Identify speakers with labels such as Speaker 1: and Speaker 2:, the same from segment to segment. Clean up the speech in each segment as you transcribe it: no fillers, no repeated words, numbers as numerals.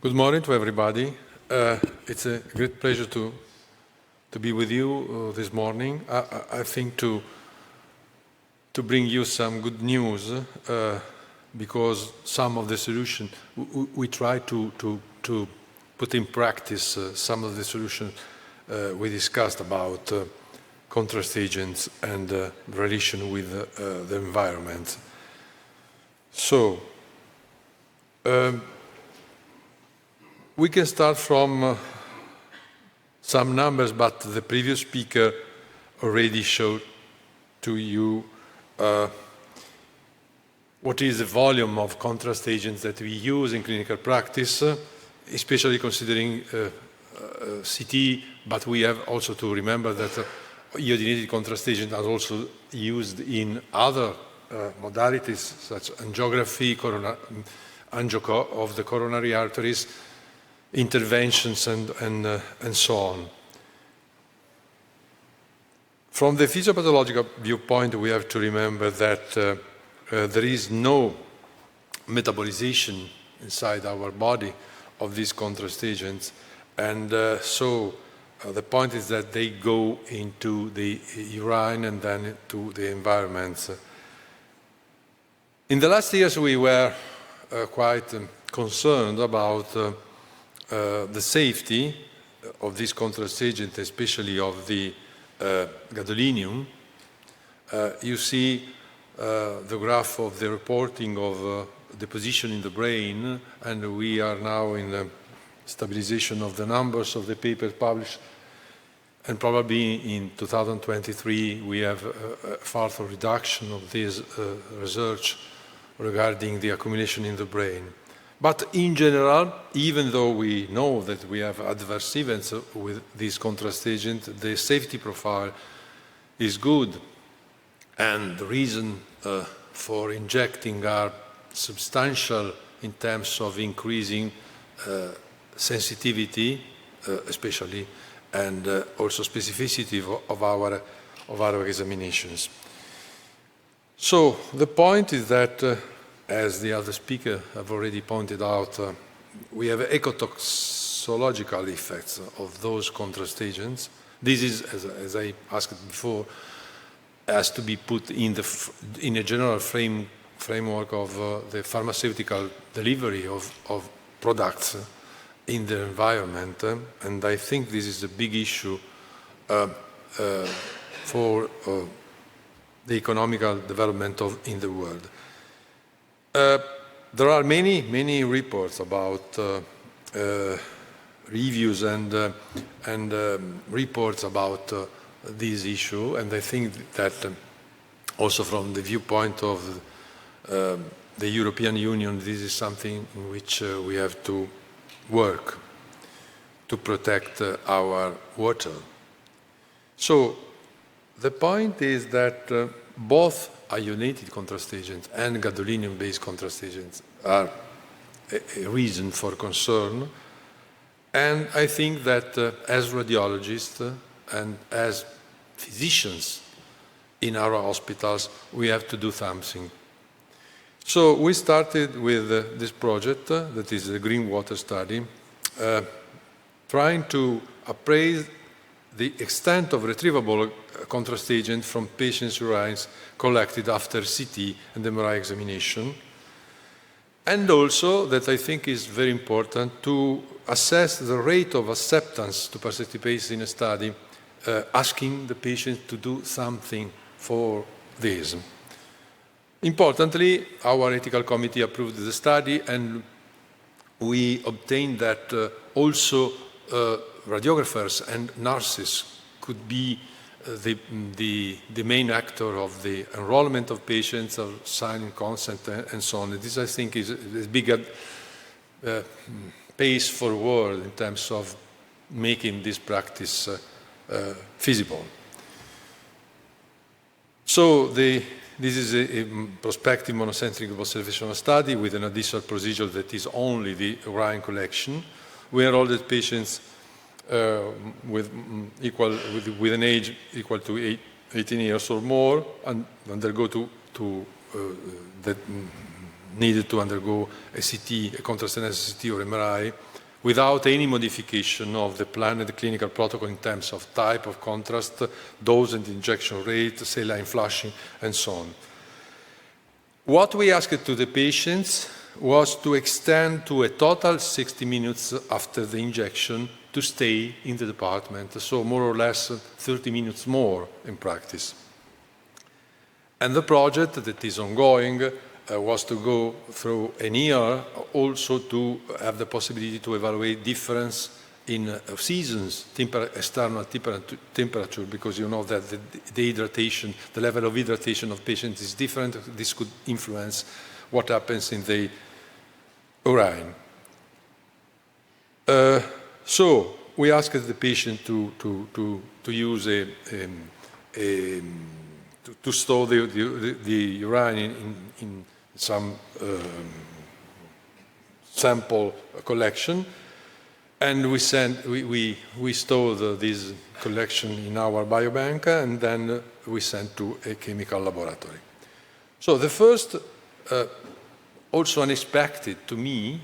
Speaker 1: Good morning to everybody. It's a great pleasure to be with you this morning. I think to bring you some good news because some of the solution we try to put in practice some of the solutions we discussed about contrast agents and relation with the environment. So. We can start from some numbers, but the previous speaker already showed to you what is the volume of contrast agents that we use in clinical practice, especially considering CT, but we have also to remember that iodinated contrast agents are also used in other modalities, such as angiography, angio of the coronary arteries, interventions and so on. From the physiopathological viewpoint, we have to remember that there is no metabolization inside our body of these contrast agents, and so the point is that they go into the urine and then to the environment. In the last years, we were quite concerned about the safety of this contrast agent, especially of the gadolinium. You see the graph of the reporting of deposition in the brain, and we are now in the stabilization of the numbers of the papers published, and probably in 2023 we have a further reduction of this research regarding the accumulation in the brain. But in general, even though we know that we have adverse events with this contrast agent, the safety profile is good. And the reason for injecting are substantial in terms of increasing sensitivity, especially, and also specificity of our examinations. So the point is that as the other speaker have already pointed out, we have ecotoxicological effects of those contrast agents. This is, as I asked before, has to be put in a general framework of the pharmaceutical delivery of products in the environment, and I think this is a big issue for the economical development in the world. There are many reports about reviews and reports about this issue, and I think that also from the viewpoint of the European Union, this is something in which we have to work to protect our water. So the point is that both ionated contrast agents and gadolinium-based contrast agents are a reason for concern. And I think that as radiologists and as physicians in our hospitals, we have to do something. So we started with this project that is the Green Water Study, trying to appraise the extent of retrievable contrast agent from patients' urines collected after CT and MRI examination. And also, that I think is very important, to assess the rate of acceptance to participate in a study, asking the patient to do something for this. Importantly, our ethical committee approved the study, and we obtained that also radiographers and nurses could be the main actor of the enrollment of patients, of signing consent, and so on. This, I think, is a big pace forward in terms of making this practice feasible. So this is a prospective monocentric observational study with an additional procedure that is only the urine collection. We enrolled patients with an age equal to 18 years or more, and undergo to needed to undergo a CT, a contrast analysis CT or MRI, without any modification of the planned clinical protocol in terms of type of contrast, dose and injection rate, saline flushing, and so on. What we asked to the patients was to extend to a total 60 minutes after the injection to stay in the department, so more or less 30 minutes more in practice. And the project that is ongoing was to go through an year, also to have the possibility to evaluate difference in seasons, external temperature, because you know that the hydration, the level of hydration of patients is different. This could influence what happens in the urine. So we asked the patient to use to store the urine in some sample collection, and we stored this collection in our biobank, and then we sent to a chemical laboratory. So the first, also unexpected to me,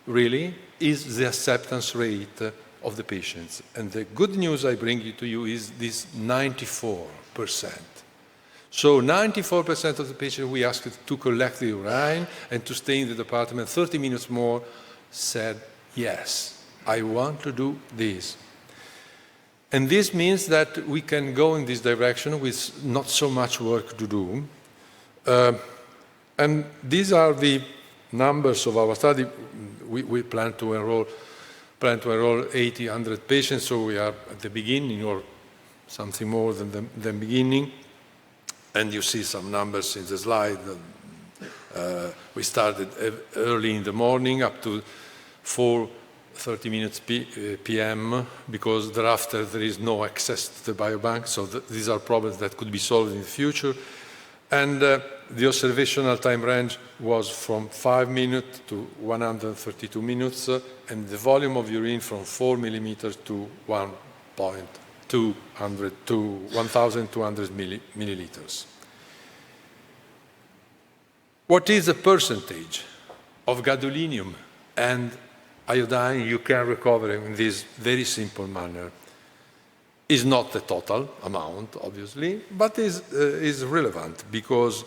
Speaker 1: really, is the acceptance rate of the patients. And the good news I bring to you is this 94%. So 94% of the patients we asked to collect the urine and to stay in the department 30 minutes more said, yes, I want to do this. And this means that we can go in this direction with not so much work to do. And these are the numbers of our study. We plan to enroll 100 patients, so we are at the beginning or something more than the beginning. And you see some numbers in the slide. We started early in the morning up to 4:30 minutes p.m. because thereafter there is no access to the biobank. So these are problems that could be solved in the future. And the observational time range was from 5 minutes to 132 minutes, and the volume of urine from 4 millimeters to 1,200 milliliters. What is the percentage of gadolinium and iodine you can recover in this very simple manner? Is not the total amount, obviously, but is relevant because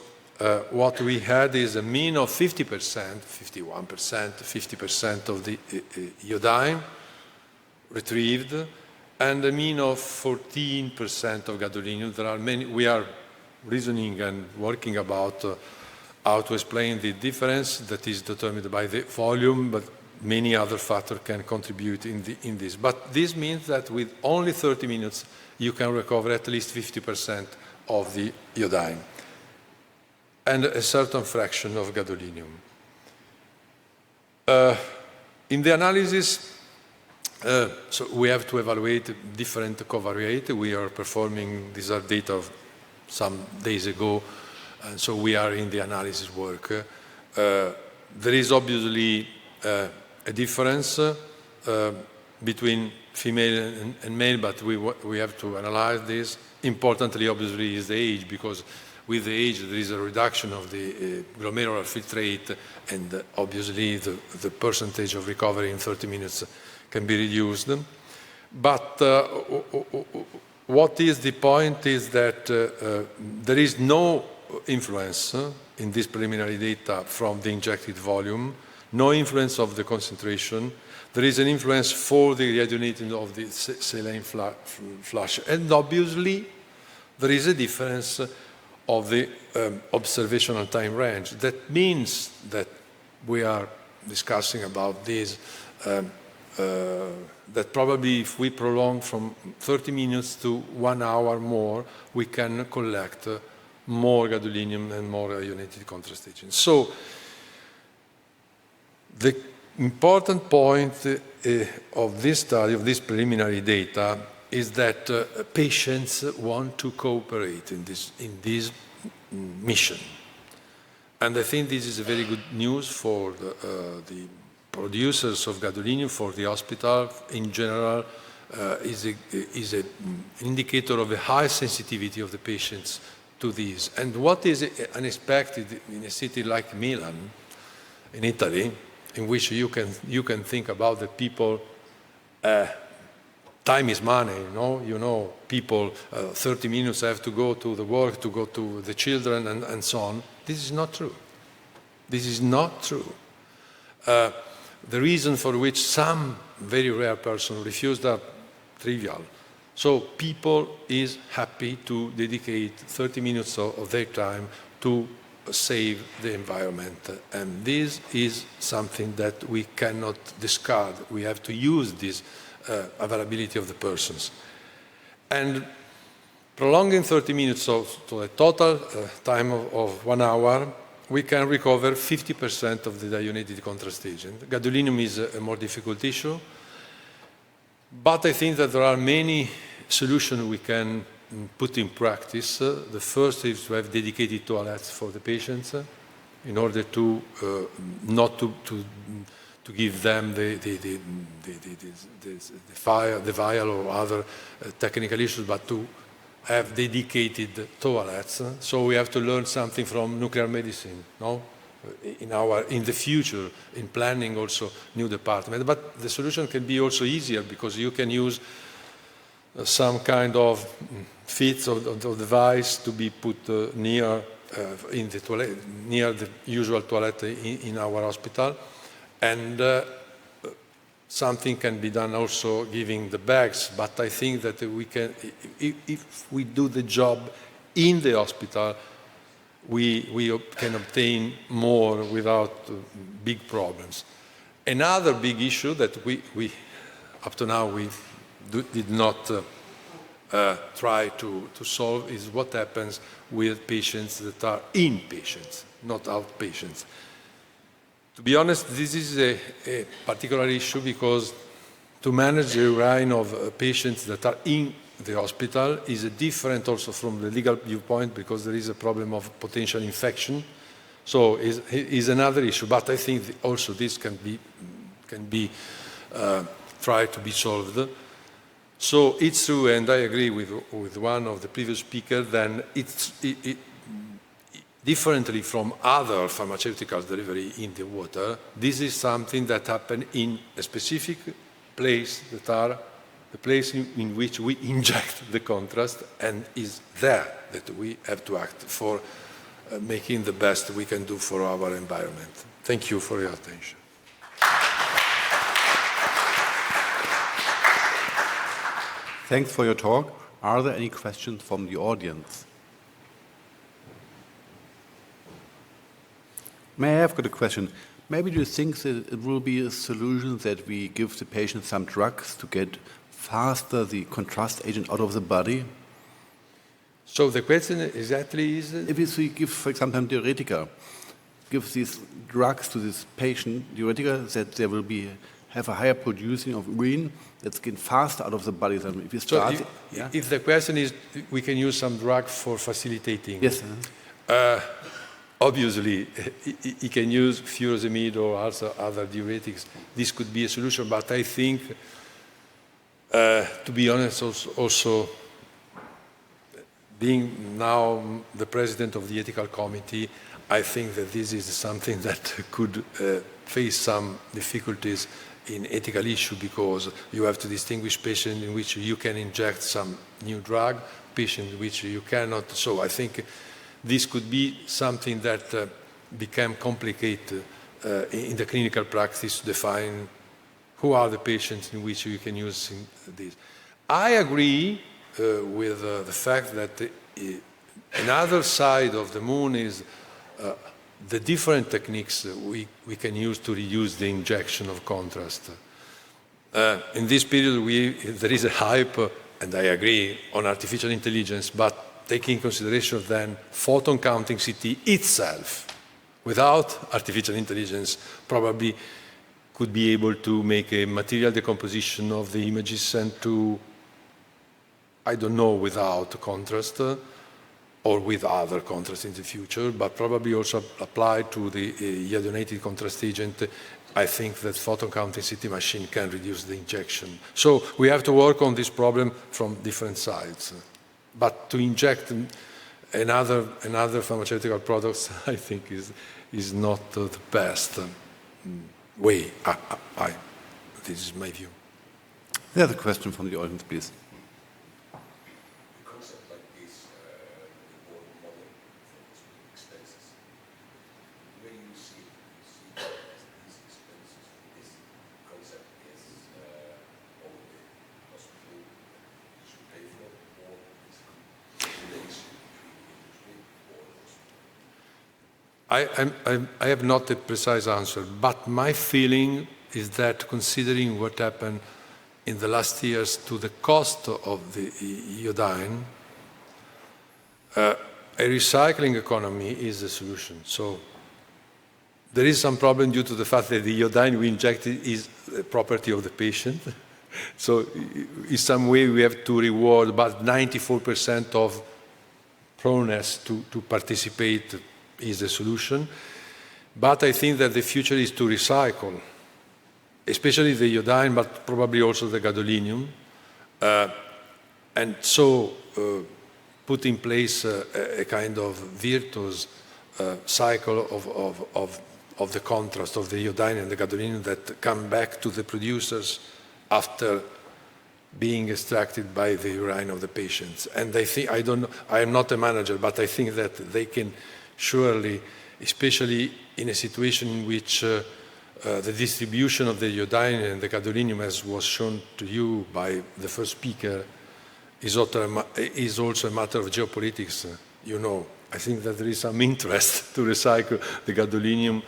Speaker 1: what we had is a mean of 50%, 51%, 50% of the iodine retrieved, and a mean of 14% of gadolinium. There are many. We are reasoning and working about how to explain the difference that is determined by the volume, but many other factors can contribute in this. But this means that with only 30 minutes, you can recover at least 50% of the iodine and a certain fraction of gadolinium. In the analysis, so we have to evaluate different covariate. We are performing, these are data of some days ago, and so we are in the analysis work. There is obviously a difference between female and male, but we have to analyze this. Importantly, obviously, is the age, because with the age there is a reduction of the glomerular filtrate, and obviously the percentage of recovery in 30 minutes can be reduced. But what is the point is that there is no influence in this preliminary data from the injected volume, no influence of the concentration. There is an influence for the iodinating of the saline flush, and obviously there is a difference of the observational time range. That means that we are discussing about this, that probably if we prolong from 30 minutes to 1 hour more, we can collect more gadolinium and more ionated contrast agents. So the important point of this study, of this preliminary data, is that patients want to cooperate in this mission. And I think this is a very good news for the producers of gadolinium, for the hospital in general, is an indicator of a high sensitivity of the patients to this. And what is unexpected in a city like Milan in Italy, in which you can think about the people. Time is money, people 30 minutes have to go to the work, to go to the children, and so on. This is not true. This is not true. The reason for which some very rare persons refused are trivial. So people is happy to dedicate 30 minutes of their time to save the environment. And this is something that we cannot discard. We have to use this availability of the persons. And prolonging 30 minutes to a total time of 1 hour, we can recover 50% of the dionylated contrast agent. Gadolinium is a more difficult issue, but I think that there are many solutions we can put in practice. The first is to have dedicated toilets for the patients in order to not to give them the vial or other technical issues, but to have dedicated toilets. So we have to learn something from nuclear medicine, no? In the future, in planning also new department. But the solution can be also easier because you can use some kind of fits of device to be put near in the toilet, near the usual toilet in our hospital, and something can be done also giving the bags. But I think that we can, if we do the job in the hospital, we can obtain more without big problems. Another big issue that we up to now we did not try to solve is what happens with patients that are inpatients, not outpatients. To be honest, this is a particular issue because to manage the urine of patients that are in the hospital is different also from the legal viewpoint because there is a problem of potential infection. So is another issue, but I think also this can be tried to be solved. So it's true, and I agree with one of the previous speakers, then it's differently from other pharmaceutical delivery in the water. This is something that happens in a specific place that are the place in which we inject the contrast, and is there that we have to act for making the best we can do for our environment. Thank you for your attention.
Speaker 2: Thanks for your talk. Are there any questions from the audience? May I have got a question? Maybe do you think that it will be a solution that we give the patient some drugs to get faster the contrast agent out of the body?
Speaker 1: So the question exactly is...
Speaker 2: If we give, for example, diuretica, give these drugs to this patient, diuretica, that there will have a higher producing of urine that's getting faster out of the body than if you start...
Speaker 1: So if the question is, we can use some drug for facilitating...
Speaker 2: Yes.
Speaker 1: Obviously, you can use furosemide or also other diuretics. This could be a solution, but I think, to be honest, also being now the president of the ethical committee, I think that this is something that could face some difficulties in ethical issue because you have to distinguish patients in which you can inject some new drug, patients in which you cannot. So I think this could be something that became complicated in the clinical practice to define who are the patients in which you can use this. I agree with the fact that another side of the moon is the different techniques we can use to reduce the injection of contrast. In this period, there is a hype, and I agree, on artificial intelligence, but taking into consideration then photon counting CT itself, without artificial intelligence, probably could be able to make a material decomposition of the images sent to, I don't know, without contrast or with other contrast in the future, but probably also applied to the iodinated contrast agent. I think that photon counting CT machine can reduce the injection. So we have to work on this problem from different sides. But to inject another pharmaceutical products, I think, is not the best way. This is my view.
Speaker 2: There's a question from the audience, please.
Speaker 1: I have not a precise answer, but my feeling is that considering what happened in the last years to the cost of the iodine, a recycling economy is the solution. So there is some problem due to the fact that the iodine we injected is the property of the patient. So in some way we have to reward about 94% of proneness to participate is the solution. But I think that the future is to recycle, especially the iodine, but probably also the gadolinium. And so put in place a kind of virtuous cycle of the contrast of the iodine and the gadolinium that come back to the producers after being extracted by the urine of the patients. And I think, I don't know, I am not a manager, but I think that they can surely, especially in a situation in which the distribution of the iodine and the gadolinium, as was shown to you by the first speaker, is also a matter of geopolitics. You know, I think that there is some interest to recycle the gadolinium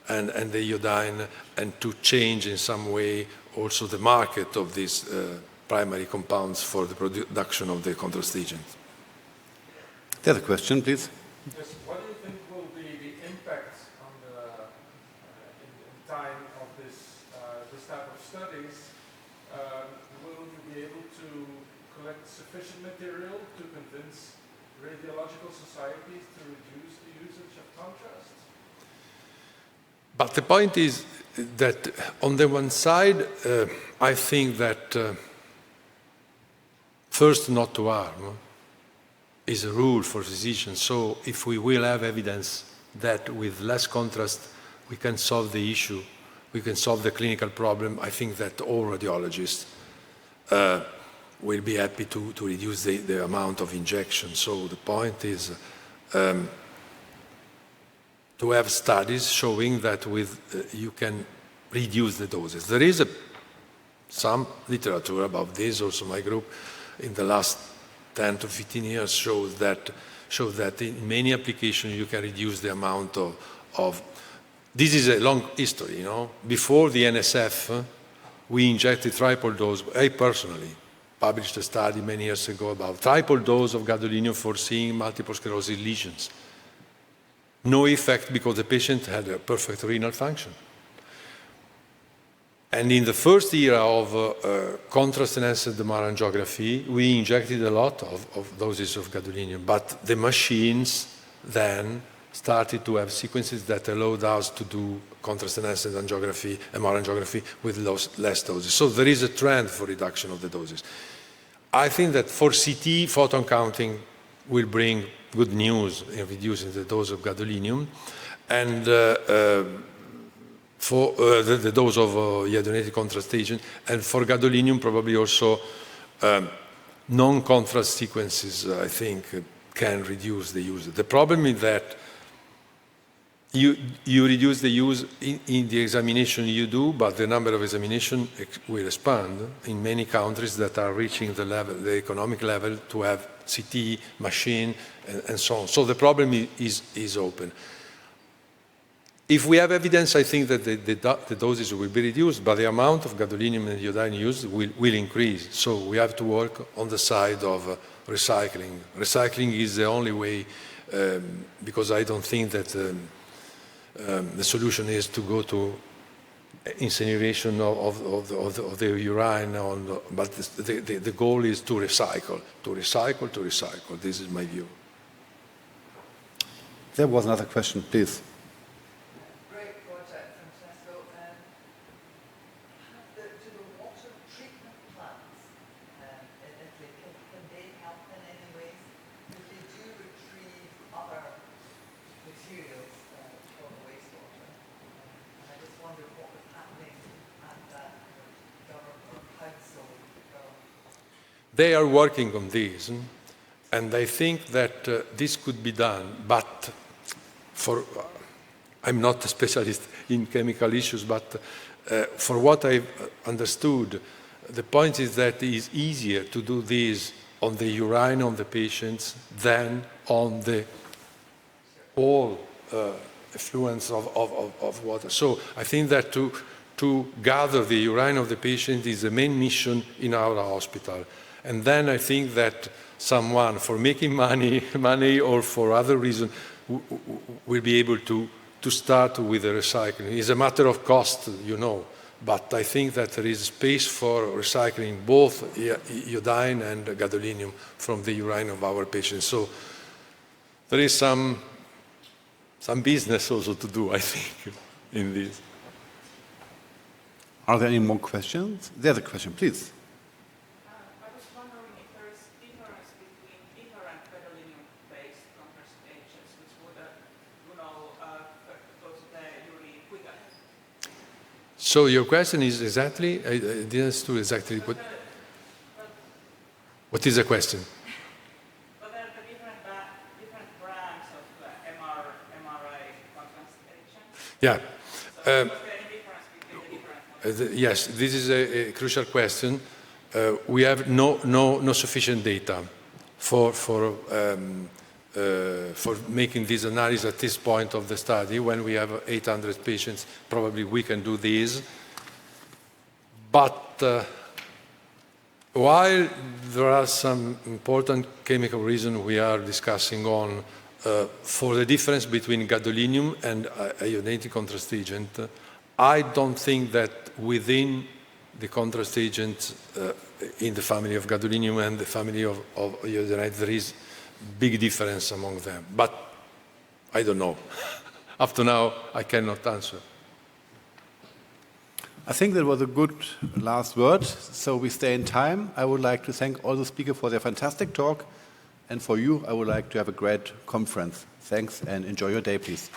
Speaker 1: and the iodine and to change in some way also the market of these primary compounds for the production of the contrast agents.
Speaker 2: There's a question, please.
Speaker 3: Yes, what do you think will be the impact on the in time of this type of studies? Will you be able to collect sufficient material to convince radiological societies to reduce the usage of contrast?
Speaker 1: But the point is that on the one side, I think that first not to harm is a rule for physicians. So if we will have evidence that with less contrast we can solve the issue, we can solve the clinical problem, I think that all radiologists will be happy to reduce the amount of injection. So the point is to have studies showing that you can reduce the doses. There is some literature about this, also my group in the last 10 to 15 years shows that in many applications you can reduce the amount of this is a long history, you know. Before the NSF, we injected triple dose. I personally published a study many years ago about triple dose of gadolinium for seeing multiple sclerosis lesions. No effect because the patient had a perfect renal function. And in the first era of contrast-enhanced MR angiography, we injected a lot of doses of gadolinium, but the machines then started to have sequences that allowed us to do contrast-enhanced angiography, MR angiography, with less doses. So there is a trend for reduction of the doses. I think that for CT, photon counting will bring good news in reducing the dose of gadolinium, and for the dose of iodinated contrast agent, and for gadolinium probably also non-contrast sequences, I think, can reduce the use. The problem is that you reduce the use in the examination you do, but the number of examinations will expand in many countries that are reaching the level, the economic level, to have CT, machine, and so on. So the problem is open. If we have evidence, I think that the doses will be reduced, but the amount of gadolinium and iodine used will increase. So we have to work on the side of recycling. Recycling is the only way, because I don't think that the solution is to go to incineration of the urine, but the goal is to recycle. This is my view.
Speaker 2: There was another question, please.
Speaker 4: Great project, Francesco. Do the water treatment plants in Italy, can they help in any ways? Because they do retrieve other materials from
Speaker 1: They are working on this, and I think that this could be done, but I'm not a specialist in chemical issues, but for what I've understood, the point is that it is easier to do this on the urine of the patients than on the whole effluence of water. So I think that to gather the urine of the patient is the main mission in our hospital. And then I think that someone, for making money or for other reasons, will be able to start with the recycling. It's a matter of cost, you know, but I think that there is space for recycling both iodine and gadolinium from the urine of our patients. So there is some business also to do, I think, in this.
Speaker 2: Are there any more questions? There's a question, please.
Speaker 5: I was wondering if there is difference between different gadolinium-based contrast agents, which would, go to the urine quicker.
Speaker 1: So your question is exactly, I didn't understand exactly what is the question?
Speaker 5: But there are the different brands of MRA contrast agents.
Speaker 1: Yeah.
Speaker 5: So was there any difference between the different ones?
Speaker 1: Yes, this is a crucial question. We have no sufficient data for making this analysis at this point of the study. When we have 800 patients, probably we can do this. But while there are some important chemical reasons we are discussing on for the difference between gadolinium and iodinated contrast agent, I don't think that within the contrast agents in the family of gadolinium and the family of iodinate there is big difference among them. But I don't know. Up to now, I cannot answer.
Speaker 2: I think that was a good last word, so we stay in time. I would like to thank all the speakers for their fantastic talk, and for you, I would like to have a great conference. Thanks, and enjoy your day, please.